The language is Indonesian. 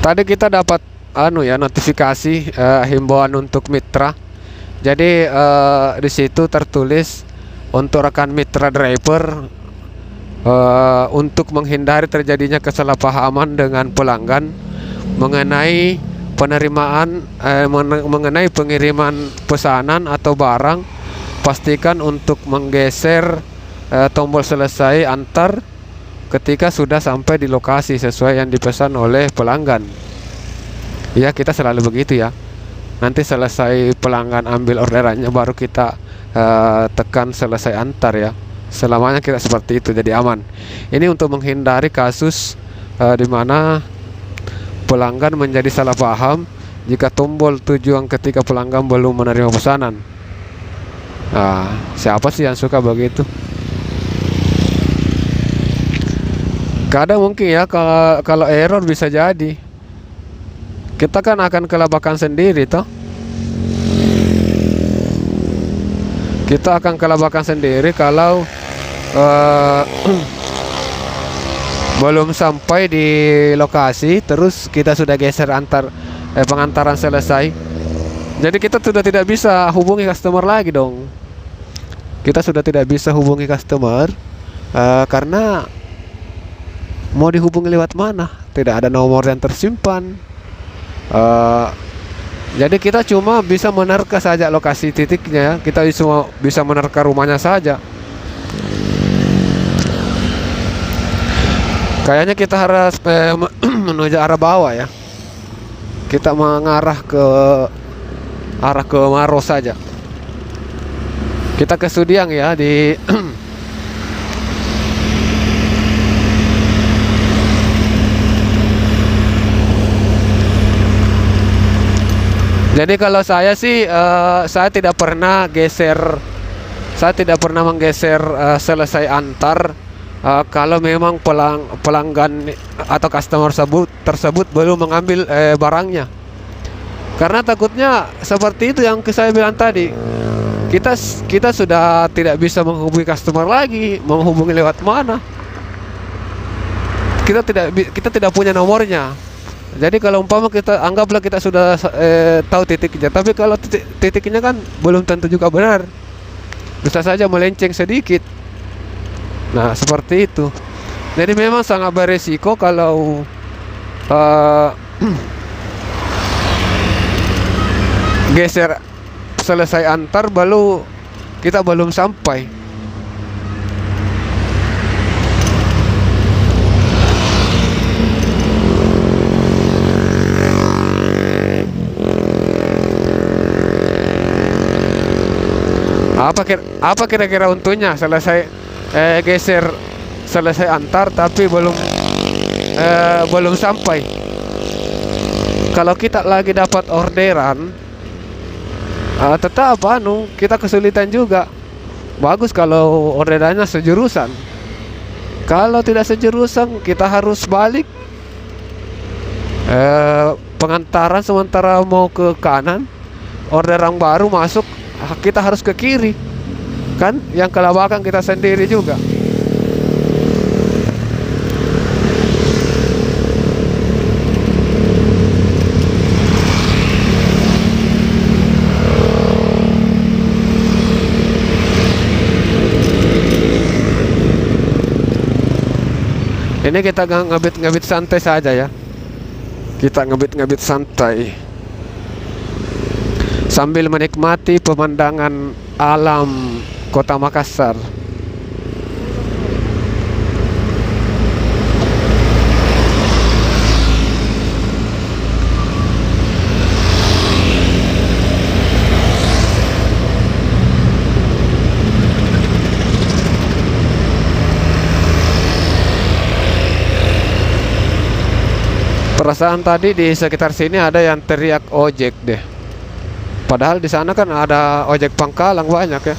Tadi kita dapat notifikasi himbauan untuk mitra. Jadi di situ tertulis untuk rekan mitra driver untuk menghindari terjadinya kesalahpahaman dengan pelanggan mengenai penerimaan mengenai pengiriman pesanan atau barang, pastikan untuk menggeser tombol selesai antar ketika sudah sampai di lokasi sesuai yang dipesan oleh pelanggan. Ya, kita selalu begitu ya. Nanti selesai pelanggan ambil orderannya baru kita tekan selesai antar ya. Selamanya kita seperti itu, jadi aman. Ini untuk menghindari kasus di mana pelanggan menjadi salah paham jika tombol tujuan ketika pelanggan belum menerima pesanan. Nah, siapa sih yang suka begitu? Kadang mungkin ya kalau error bisa jadi kita kan akan kelabakan sendiri toh. Kita akan kelabakan sendiri kalau belum sampai di lokasi terus kita sudah geser pengantaran selesai. Jadi kita sudah tidak bisa hubungi customer lagi dong. Kita sudah tidak bisa hubungi customer karena mau dihubungi lewat mana? Tidak ada nomor yang tersimpan. Jadi kita cuma bisa menerka saja lokasi titiknya. Kita bisa menerka rumahnya saja. Kayaknya kita harus menuju arah bawah ya. Kita mengarah ke Maros saja. Kita ke Sudiang ya di Jadi kalau saya sih saya tidak pernah menggeser selesai antar kalau memang pelanggan atau customer tersebut belum mengambil barangnya. Karena takutnya seperti itu yang saya bilang tadi. Kita sudah tidak bisa menghubungi customer lagi, menghubungi lewat mana? Kita tidak punya nomornya. Jadi kalau umpama anggaplah kita sudah tahu titiknya, tapi kalau titiknya kan belum tentu juga benar, bisa saja melenceng sedikit. Nah seperti itu. Jadi memang sangat beresiko kalau geser selesai antar kita belum sampai. Apa kira-kira untungnya geser selesai antar tapi belum sampai? Kalau kita lagi dapat orderan tetap kita kesulitan juga. Bagus kalau orderannya sejurusan. Kalau tidak sejurusan kita harus balik pengantaran sementara mau ke kanan, orderan baru masuk kita harus ke kiri kan, yang kelabakan kita sendiri juga. Ini kita ngebit santai saja ya. Kita ngebit santai sambil menikmati pemandangan alam Kota Makassar. Perasaan tadi di sekitar sini ada yang teriak ojek deh. Padahal di sana kan ada ojek Pangkalan banyak ya.